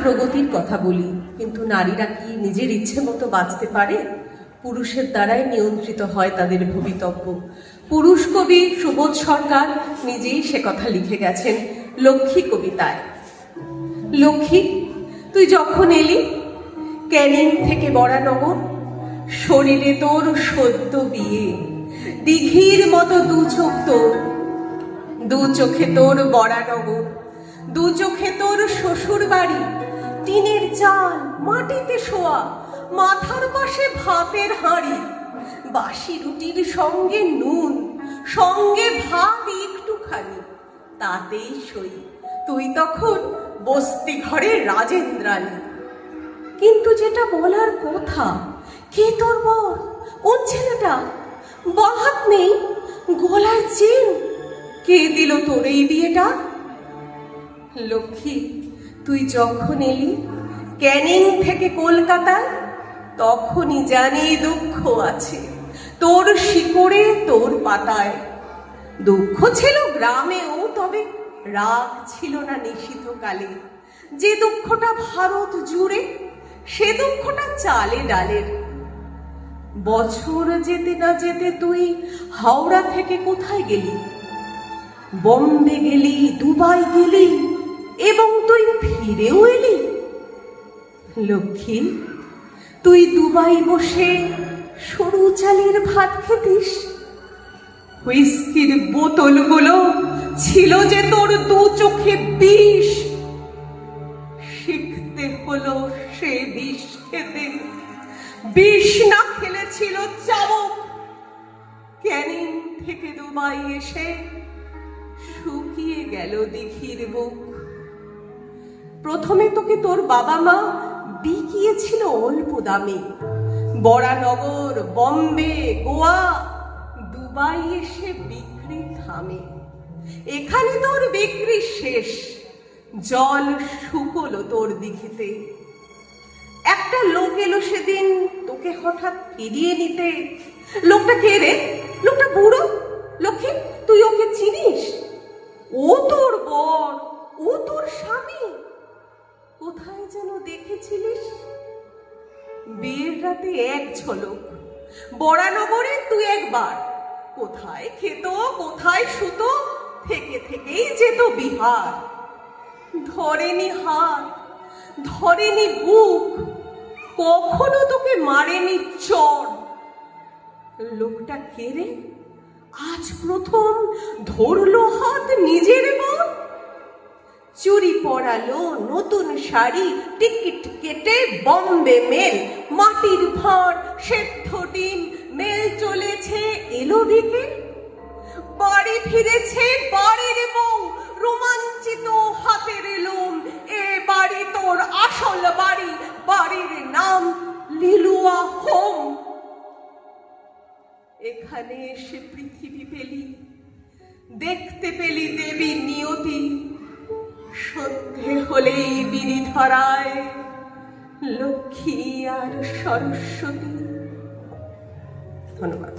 প্রগতির কথা বলি, কিন্তু নারীরা কি নিজের ইচ্ছে মতো বাঁচতে পারে? পুরুষের দ্বারাই নিয়ন্ত্রিত হয় তাদের ভবিতব্য। পুরুষ কবি সুবোধ সরকার নিজেই সে কথা লিখে গেছেন লক্ষ্মী কবিতায়। লক্ষ্মী, তুই যখন এলি ক্যানিং থেকে বরানগর, শরীরে তোর সদ্য বিয়ে, দিঘির মতো দু চোখ তোর, দু চোখে তোর বরানগর, দু চোখে তোর শ্বশুর বাড়ি, টিনের চাল, মাটিতে শোয়া, মাথার পাশে ভাতের হাঁড়ি, বাসি রুটির সঙ্গে নুন, সঙ্গে ভাত একটুখানি, তাতেই সই তুই তখন বস্তি ঘরে রাজেন্দ্রাণী। কিন্তু যেটা বলার কথা, কে তোর বর? কোন ছেলেটা? বাহাত নেই, গলায় চেন, কে দিল তোর এই বিয়েটা? লক্ষ্মী, তুই যখন এলি ক্যানিং থেকে কলকাতায়, তখনই জানি দুঃখ আছে তোর শিকড়ে, তোর পাতায়। দুঃখ ছিল গ্রামেও, তবে রাগ ছিল না নিশীথকালে। যে দুঃখটা ভারত জুড়ে, সে দুঃখটা চালে ডালের। বছর যেতে না যেতে তুই হাওড়া থেকে কোথায় গেলি? বম্বে গেলি, দুবাই গেলি, এবং তুই ফিরেও এলি। লক্ষ্মী, তুই দুবাই বসে সরু চালের ভাত খেতিস। হুইস্কির বোতলগুলো ছিল যে তোর দু চোখে বিষ। শিখতে হলো সে বিষ খেতে, বিষ না খেলেছিল চাবক। ক্যানিং থেকে দুবাই এসে শুকিয়ে গেল দিঘির বুক। প্রথমে তোকে তোর বাবা মা বিকিয়েছিল অল্প দামে, বরানগর, বম্বে, গোয়া, দুবাই এসে বিক্রি থামে। এখানে তোর বিক্রি শেষ, জল শুকলো তোর দিঘিতে। একটা লোক এলো সেদিন তোকে হঠাৎ ফিরিয়ে নিতে। লোকটা কে রে? লোকটা বুড়ো। লক্ষ্মী, তুই ওকে চিনিস? ও তোর বর, ও তোর স্বামী। কোথায় যেন দেখেছিলিস? বিয়ের রাতে এক ঝলক, বরানগরে তুই একবার। কোথায় খেত, কোথায় শুতো, থেকে থেকেই যেত বিহার। ধরেনি হাত, ধরেনি বুক, কখনো তোকে মারেনি চর। লোকটা কে রে? আজ প্রথম ধরলো হাত নিজের বর। চুরি পরালো নতুন শাড়ি, টিকিট কেটে বম্বে মেল, মাটির ভাঁড়, সেদ্ধ ডিম, মেল চলেছে এলো বিকেল। বাড়ি ফিরেছে বাড়ির বউ, রোমাঞ্চিত হাতের এলুম। এ বাড়ি তোর আসল বাড়ি, বাড়ির নাম লিলুয়া হোম। এখানে এসে পৃথিবী পেলি, দেখতে পেলি দেবী নিয়তি। সন্ধে হলেই বিড়ি ধরায় লক্ষ্মী আর সরস্বতী। ধন্যবাদ।